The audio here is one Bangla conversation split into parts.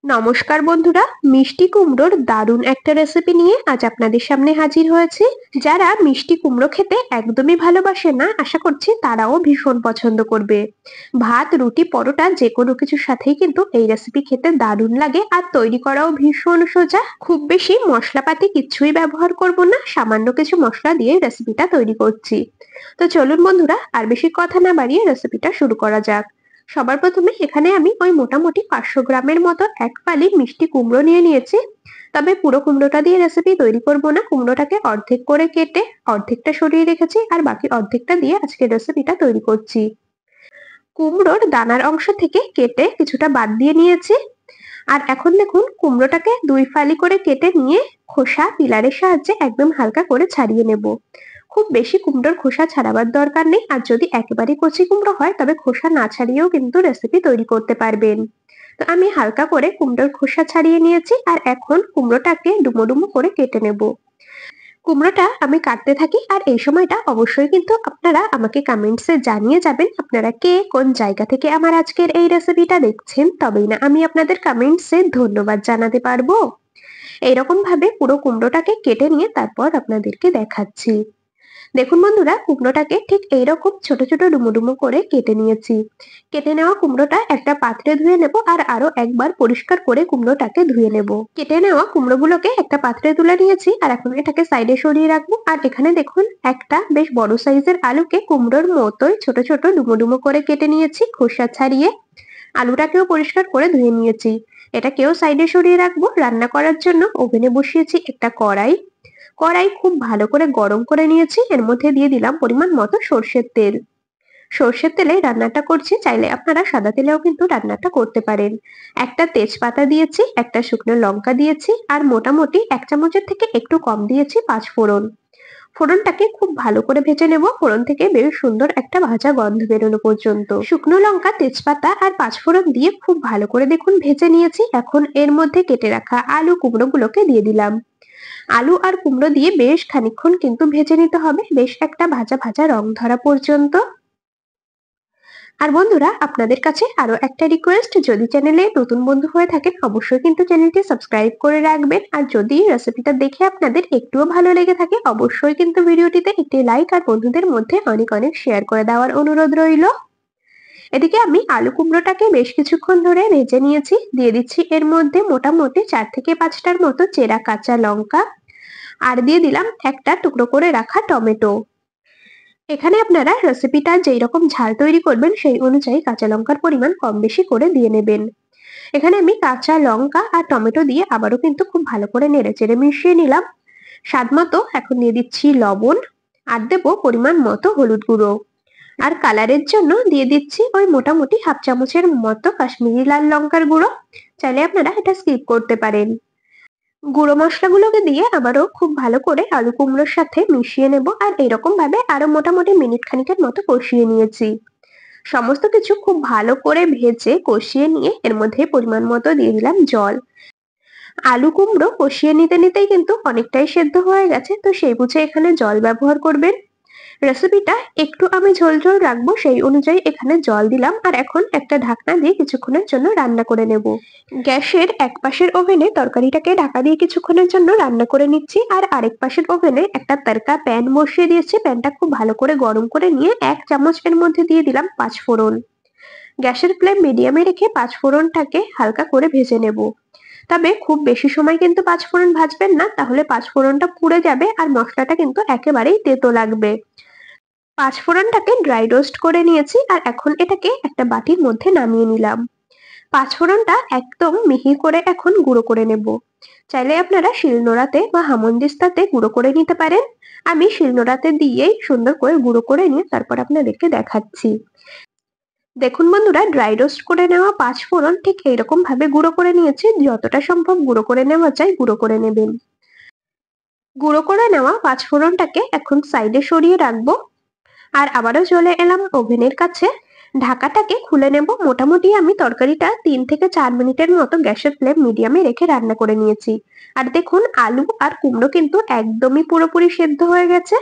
নমস্কার বন্ধুরা, মিষ্টি কুমড়োর দারুণ একটা রেসিপি নিয়ে আজ আপনাদের সামনে হাজির হয়েছি। যারা মিষ্টি কুমড়ো খেতে একদমই ভালোবাসে না, আশা করছি তারাও ভীষণ পছন্দ করবে। ভাত, রুটি, পরোটা যে কোনো কিছুর সাথেই কিন্তু এই রেসিপি খেতে দারুণ লাগে, আর তৈরি করাও ভীষণ সোজা। খুব বেশি মশলাপাতি কিছুই ব্যবহার করব না, সামান্য কিছু মশলা দিয়ে রেসিপিটা তৈরি করছি। তো চলুন বন্ধুরা, আর বেশি কথা না বাড়িয়ে রেসিপিটা শুরু করা যাক। সবার প্রথমে এখানে আমি ওই মোটামুটি 500 গ্রামের মতো এক ফালি মিষ্টি কুমড়ো নিয়ে নিয়েছি। তবে পুরো কুমড়োটা দিয়ে রেসিপি তৈরি করব না, কুমড়োটাকে অর্ধেক করে কেটে অর্ধেকটা সরিয়ে রেখেছি, আর বাকি অর্ধেকটা দিয়ে আজকে রেসিপিটা তৈরি করছি। কুমড়োর দানার অংশ থেকে কেটে কিছুটা বাদ দিয়ে নিয়েছি। আর এখন দেখুন, কুমড়োটাকে 2 ফালি করে কেটে নিয়ে খোসা পিলারের সাহায্যে একদম হালকা করে ছাড়িয়ে নেব। খুব বেশি কুমড়োর খোসা ছাড়াবার দরকার নেই, আর যদি একেবারে কচি কুমড়ো হয় তবে খোসা না ছাড়িয়েও কিন্তু রেসিপি তৈরি করতে পারবেন। তো আমি হালকা করে কুমড়োর খোসা ছাড়িয়ে নিয়েছি, আর এখন কুমড়োটাকে ডুমো ডুমো করে কেটে নেব। কুমড়োটা আমি কাটতে থাকি, আর এই সময়টা অবশ্যই কিন্তু আপনারা আমাকে কমেন্টসে জানিয়ে যাবেন আপনারা কে কোন জায়গা থেকে আমার আজকের এই রেসিপিটা দেখছেন, তবেই না আমি আপনাদের কমেন্টসে ধন্যবাদ জানাতে পারবো। এইরকম ভাবে পুরো কুমড়োটাকে কেটে নিয়ে তারপর আপনাদেরকে দেখাচ্ছি। দেখুন বন্ধুরা, কুমড়োটাকে ঠিক এইরকম ছোট ছোট ডুমো ডুমো করে কেটে নিয়েছি। কেটে নেওয়া কুমড়োটা একটা পাত্রে ধুয়ে নেব, আর আরো একবার পরিষ্কার করে কুমড়োটাকে ধুয়ে নেব। কেটে নেওয়া কুমড়োগুলোকে একটা পাত্রে তুলে নিয়েছি, আর এখন এটাকে সাইডে সরিয়ে রাখবো। আর এখানে দেখুন, একটা বেশ বড় সাইজের আলুকে কুমড়োর মতোই ছোট ছোট ডুমো ডুমো করে কেটে নিয়েছি খোসা ছাড়িয়ে। আলুটাকেও পরিষ্কার করে ধুয়ে নিয়েছি। এটাকেও সাইডে সরিয়ে রাখবো। রান্না করার জন্য ওভেনে বসিয়েছি একটা কড়াই। কড়াই খুব ভালো করে গরম করে নিয়েছি, এর মধ্যে দিয়ে দিলাম পরিমাণ মতো সর্ষের তেল। সর্ষের তেলে রান্নাটা করছি, চাইলে আপনারা সাদা তেলেও কিন্তু রান্নাটা করতে পারেন। একটা তেজপাতা দিয়েছি, একটা শুকনো লঙ্কা দিয়েছি, আর মোটামুটি 1 চামচের থেকে একটু কম দিয়েছি 5 ফোড়ন। ফোড়নটাকে খুব ভালো করে ভেজে নেব, ফোড়ন থেকে বেশ সুন্দর একটা ভাজা গন্ধ বেরোনো পর্যন্ত। শুকনো লঙ্কা, তেজপাতা আর 5 ফোড়ন দিয়ে খুব ভালো করে দেখুন ভেজে নিয়েছি। এখন এর মধ্যে কেটে রাখা আলু কুমড়োগুলোকে দিয়ে দিলাম। আলু আর কুমড়ো দিয়ে বেশ খানিকক্ষণ কিন্তু ভেজে নিতে হবে, বেশ একটা ভাজা ভাজা রং ধরা পর্যন্ত। আর বন্ধুরা, আপনাদের কাছে আরো একটা রিকোয়েস্ট, যদি চ্যানেলে নতুন বন্ধু হয়ে থাকেন অবশ্যই কিন্তু চ্যানেলটি সাবস্ক্রাইব করে রাখবেন। আর যদি রেসিপিটা দেখে আপনাদের একটুও ভালো লেগে থাকে অবশ্যই কিন্তু ভিডিওটিতে একটি লাইক আর বন্ধুদের মধ্যে অনেক অনেক শেয়ার করে দেওয়ার অনুরোধ রইল। এদিকে আমি আলু কুমড়োটাকে বেশ কিছুক্ষণ ধরে ভেজে নিয়েছি। দিয়ে দিচ্ছি এর মধ্যে মোটামুটি 4 থেকে 5টার মতো চেরা কাঁচা লঙ্কা, আর দিয়ে দিলাম একটা টুকরো করে রাখা টমেটো। এখানে আপনারা রেসিপিটা যেই রকম ঝাল তৈরি করবেন সেই অনুযায়ী কাঁচা লঙ্কার পরিমাণ কম বেশি করে দিয়ে নেবেন। এখানে আমি কাঁচা লঙ্কা আর টমেটো দিয়ে আবারও কিন্তু খুব ভালো করে নেড়েচেড়ে মিশিয়ে নিলাম। স্বাদ মতো এখন দিয়ে দিচ্ছি লবণ, আর দেবো পরিমাণ মতো হলুদ গুঁড়ো। আর কালারের জন্য দিয়ে দিচ্ছি ওই মোটামুটি 1/2 চামচের মতো কাশ্মীরি লাল লঙ্কার গুঁড়ো। চাইলে আপনারা এটা স্কিপ করতে পারেন। গুঁড়ো মশলাগুলোকে দিয়ে আবারও খুব ভালো করে আলু কুমড়োর সাথে মিশিয়ে নেব, আর এরকম ভাবে আরো মোটামুটি মিনিট খানিকের মতো কষিয়ে নিয়েছি। সমস্ত কিছু খুব ভালো করে ভেজে কষিয়ে নিয়ে এর মধ্যে পরিমাণ মতো দিয়ে দিলাম জল। আলু কুমড়ো কষিয়ে নিতে নিতেই কিন্তু অনেকটাই সেদ্ধ হয়ে গেছে, তো সেই বুঝে এখানে জল ব্যবহার করবেন। রেসিপিটা একটু আমি ঝোল ঝোল রাখবো, সেই অনুযায়ী এখানে জল দিলাম। আর এখন একটা ঢাকনা দিয়ে কিছুক্ষণের জন্য রান্না করে নেব। গ্যাসের এক পাশের ওভেনে তরকারিটাকে ঢাকা দিয়ে কিছুক্ষণের জন্য রান্না করে নিচ্ছি, আর আরেক পাশের ওভেনে একটা তড়কা প্যান বসিয়ে দিয়েছি। প্যানটা খুব ভালো করে গরম করে নিয়ে 1 চামচ এর মধ্যে দিয়ে দিলাম 5 ফোড়ন। গ্যাসের ফ্লেম মিডিয়ামে রেখে 5 ফোড়নটাকে হালকা করে ভেজে নেব। তবে খুব বেশি সময় কিন্তু 5 ফোড়ন ভাজবেন না, তাহলে 5 ফোড়নটা পুড়ে যাবে আর মশলাটা কিন্তু একেবারেই তেতো লাগবে। 5 ফোড়নটাকে ড্রাই রোস্ট করে নিয়েছি, আর এখন এটাকে একটা বাটির মধ্যে নামিয়ে নিলাম। 5 ফোড়নটা একদম মিহি করে এখন গুঁড়ো করে নেব। চাইলে আপনারা শিলনোড়াতে বা হামানদিস্তাতে গুঁড়ো করে নিতে পারেন। আমি শিলনোড়াতে দিয়েই সুন্দর করে গুঁড়ো করে নিয়ে তারপর আপনাদেরকে দেখাচ্ছি। দেখুন বন্ধুরা, ড্রাই রোস্ট করে নেওয়া 5 ফোড়ন ঠিক এইরকম ভাবে গুঁড়ো করে নিয়েছি। যতটা সম্ভব গুঁড়ো করে নেওয়া যায় গুঁড়ো করে নেবেন। গুঁড়ো করে নেওয়া 5 ফোড়নটাকে এখন সাইডে সরিয়ে রাখবো। আর আবারও চলে এলাম ওভেনের কাছে। ঢাকাটাকে খুলে নেব। মোটামুটি আমি তরকারিটা 3 থেকে 4 মিনিটের মতো গ্যাসের ফ্লেম মিডিয়ামে রেখে রান্না করে নিয়েছি। আর দেখুন, আলু আর কুমড়ো কিন্তু একদমই পুরোপুরি সেদ্ধ হয়ে গেছে।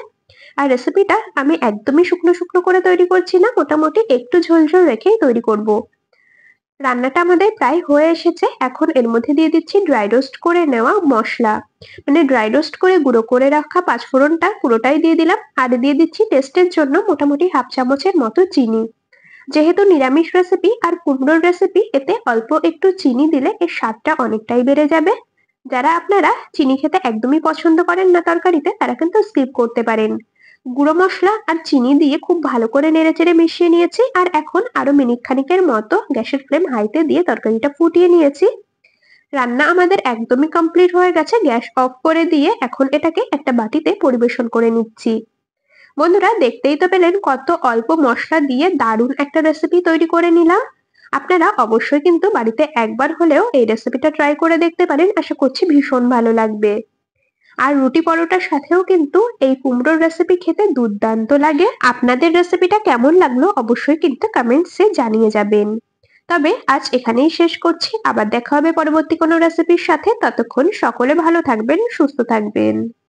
আর রেসিপিটা আমি একদমই শুকনো শুকনো করে তৈরি করছি না, মোটামুটি একটু ঝোল ঝোল রেখেই তৈরি করব। রান্নাটা আমাদের প্রায় হয়ে এসেছে। এখন এর মধ্যে দিয়ে দিচ্ছি ড্রাই রোস্ট করে নেওয়া মসলা। মানে ড্রাই রোস্ট করে গুঁড়ো করে রাখা পাঁচফোড়নটা পুরোটাই দিয়ে দিলাম। আর দিয়ে দিচ্ছি টেস্টের জন্য মোটামুটি হাফ চামচের মতো চিনি। যেহেতু নিরামিষ রেসিপি আর কুমড়োর রেসিপি, এতে অল্প একটু চিনি দিলে এর স্বাদটা অনেকটাই বেড়ে যাবে। যারা আপনারা চিনি খেতে একদমই পছন্দ করেন না তরকারিতে, তারা কিন্তু স্কিপ করতে পারেন। গুঁড়ো মশলা আর চিনি দিয়ে খুব ভালো করে নেড়েচেড়ে মিশিয়ে নিয়েছি। আর এখন আরো মিনিট খানিকের মতো গ্যাসের ফ্লেম হাইতে দিয়ে তরকারিটা ফুটিয়ে নিয়েছি। রান্না আমাদের একদমই কমপ্লিট হয়ে গেছে। গ্যাস অফ করে দিয়ে এখন এটাকে একটা বাটিতে পরিবেশন করে নিচ্ছি। বন্ধুরা, দেখতেই তো পেলেন কত অল্প মশলা দিয়ে দারুণ একটা রেসিপি তৈরি করে নিলাম। আপনারা অবশ্যই কিন্তু বাড়িতে একবার হলেও এই রেসিপিটা ট্রাই করে দেখতে পারেন। আশা করছি ভীষণ ভালো লাগবে। আর রুটি পরোটার সাথেও কিন্তু এই কুমড়োর রেসিপি খেতে দুর্দান্ত লাগে। আপনাদের রেসিপিটা কেমন লাগলো অবশ্যই কিন্তু কমেন্টসে জানিয়ে যাবেন। তবে আজ এখানেই শেষ করছি। আবার দেখা হবে পরবর্তী কোনো রেসিপির সাথে। ততক্ষণ সকলে ভালো থাকবেন, সুস্থ থাকবেন।